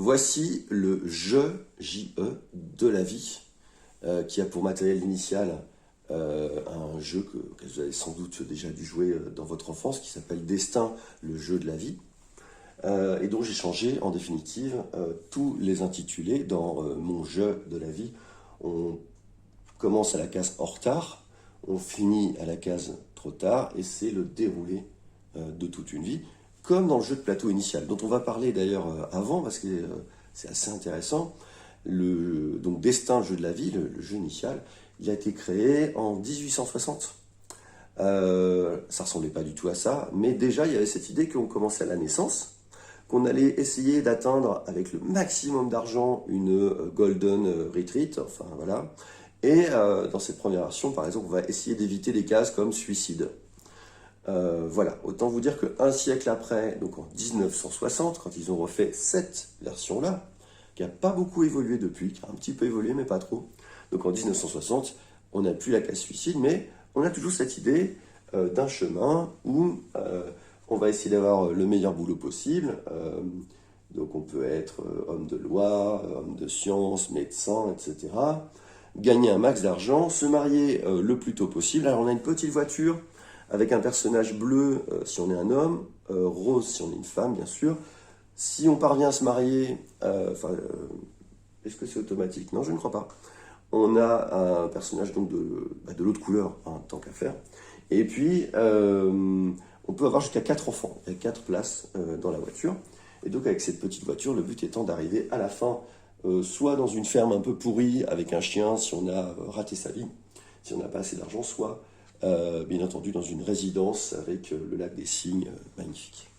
Voici le jeu, J-E, de la vie, qui a pour matériel initial un jeu que vous avez sans doute déjà dû jouer dans votre enfance, qui s'appelle Destin, le jeu de la vie, et dont j'ai changé en définitive tous les intitulés dans mon jeu de la vie. On commence à la case en retard, on finit à la case trop tard, et c'est le déroulé de toute une vie, comme dans le jeu de plateau initial, dont on va parler d'ailleurs avant, parce que c'est assez intéressant. Donc Destin, le jeu de la vie, le jeu initial, il a été créé en 1860. Ça ressemblait pas du tout à ça, mais déjà il y avait cette idée qu'on commençait à la naissance, qu'on allait essayer d'atteindre avec le maximum d'argent une golden retreat, enfin voilà. Et dans cette première version, par exemple, on va essayer d'éviter des cases comme suicide. Voilà, autant vous dire qu'un siècle après, donc en 1960, quand ils ont refait cette version-là, qui n'a pas beaucoup évolué depuis, qui a un petit peu évolué, mais pas trop. Donc en 1960, on n'a plus la case suicide, mais on a toujours cette idée d'un chemin où on va essayer d'avoir le meilleur boulot possible. Donc on peut être homme de loi, homme de science, médecin, etc. Gagner un max d'argent, se marier le plus tôt possible. Alors on a une petite voiture avec un personnage bleu si on est un homme, rose si on est une femme, bien sûr. Si on parvient à se marier, est-ce que c'est automatique? Non, je ne crois pas. On a un personnage donc de l'autre couleur, hein, tant qu'à faire. Et puis, on peut avoir jusqu'à 4 enfants. Il y a 4 places dans la voiture. Et donc, avec cette petite voiture, le but étant d'arriver à la fin, soit dans une ferme un peu pourrie avec un chien, si on a raté sa vie, si on n'a pas assez d'argent, soit, bien entendu, dans une résidence avec le lac des Cygnes, magnifique.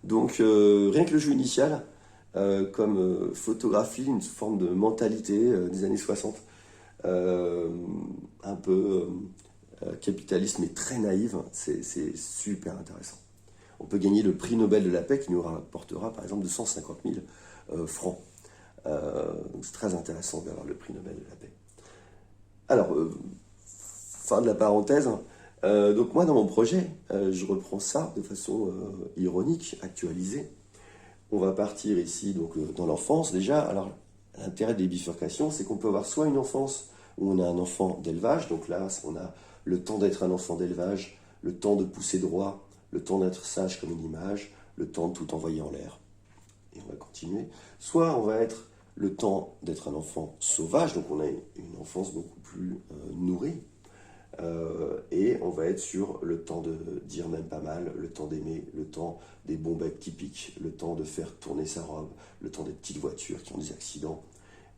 Donc, rien que le jeu initial, comme photographie, une forme de mentalité des années 60, un peu capitaliste mais très naïve, c'est super intéressant. On peut gagner le prix Nobel de la paix qui nous rapportera par exemple 250 000 francs. Donc c'est très intéressant d'avoir le prix Nobel de la paix. Alors, fin de la parenthèse. Donc moi dans mon projet, je reprends ça de façon ironique, actualisée. On va partir ici donc dans l'enfance déjà. Alors l'intérêt des bifurcations, c'est qu'on peut avoir soit une enfance où on a un enfant d'élevage, donc là on a le temps d'être un enfant d'élevage, le temps de pousser droit, le temps d'être sage comme une image, le temps de tout envoyer en l'air. Et on va continuer. Soit on va être le temps d'être un enfant sauvage, donc on a une enfance beaucoup plus nourrie. Et on va être sur le temps de dire même pas mal, le temps d'aimer, le temps des bons becs typiques, le temps de faire tourner sa robe, le temps des petites voitures qui ont des accidents,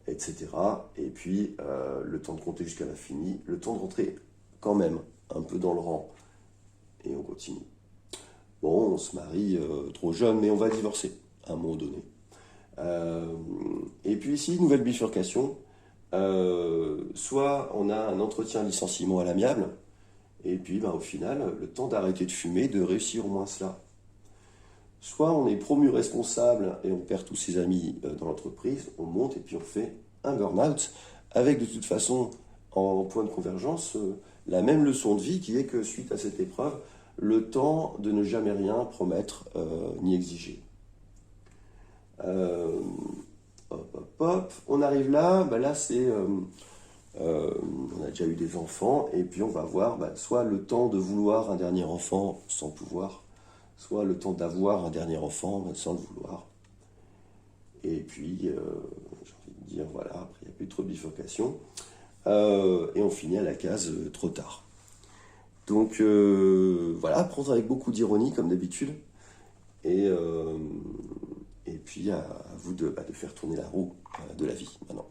etc. Et puis le temps de compter jusqu'à l'infini, le temps de rentrer quand même un peu dans le rang. Et on continue. Bon, on se marie trop jeune, mais on va divorcer à un moment donné. Et puis ici, nouvelle bifurcation. Soit on a un entretien licenciement à l'amiable, et puis au final, le temps d'arrêter de fumer, de réussir au moins cela. Soit on est promu responsable et on perd tous ses amis dans l'entreprise, on monte et puis on fait un burn-out, avec de toute façon, en point de convergence, la même leçon de vie qui est que suite à cette épreuve, le temps de ne jamais rien promettre ni exiger. Hop, on arrive là, là c'est, on a déjà eu des enfants, et puis on va voir soit le temps de vouloir un dernier enfant sans pouvoir, soit le temps d'avoir un dernier enfant sans le vouloir. Et puis, j'ai envie de dire, voilà, après il n'y a plus trop de bifurcation, et on finit à la case trop tard. Donc voilà, prendre avec beaucoup d'ironie comme d'habitude, et puis à vous de faire tourner la roue de la vie maintenant.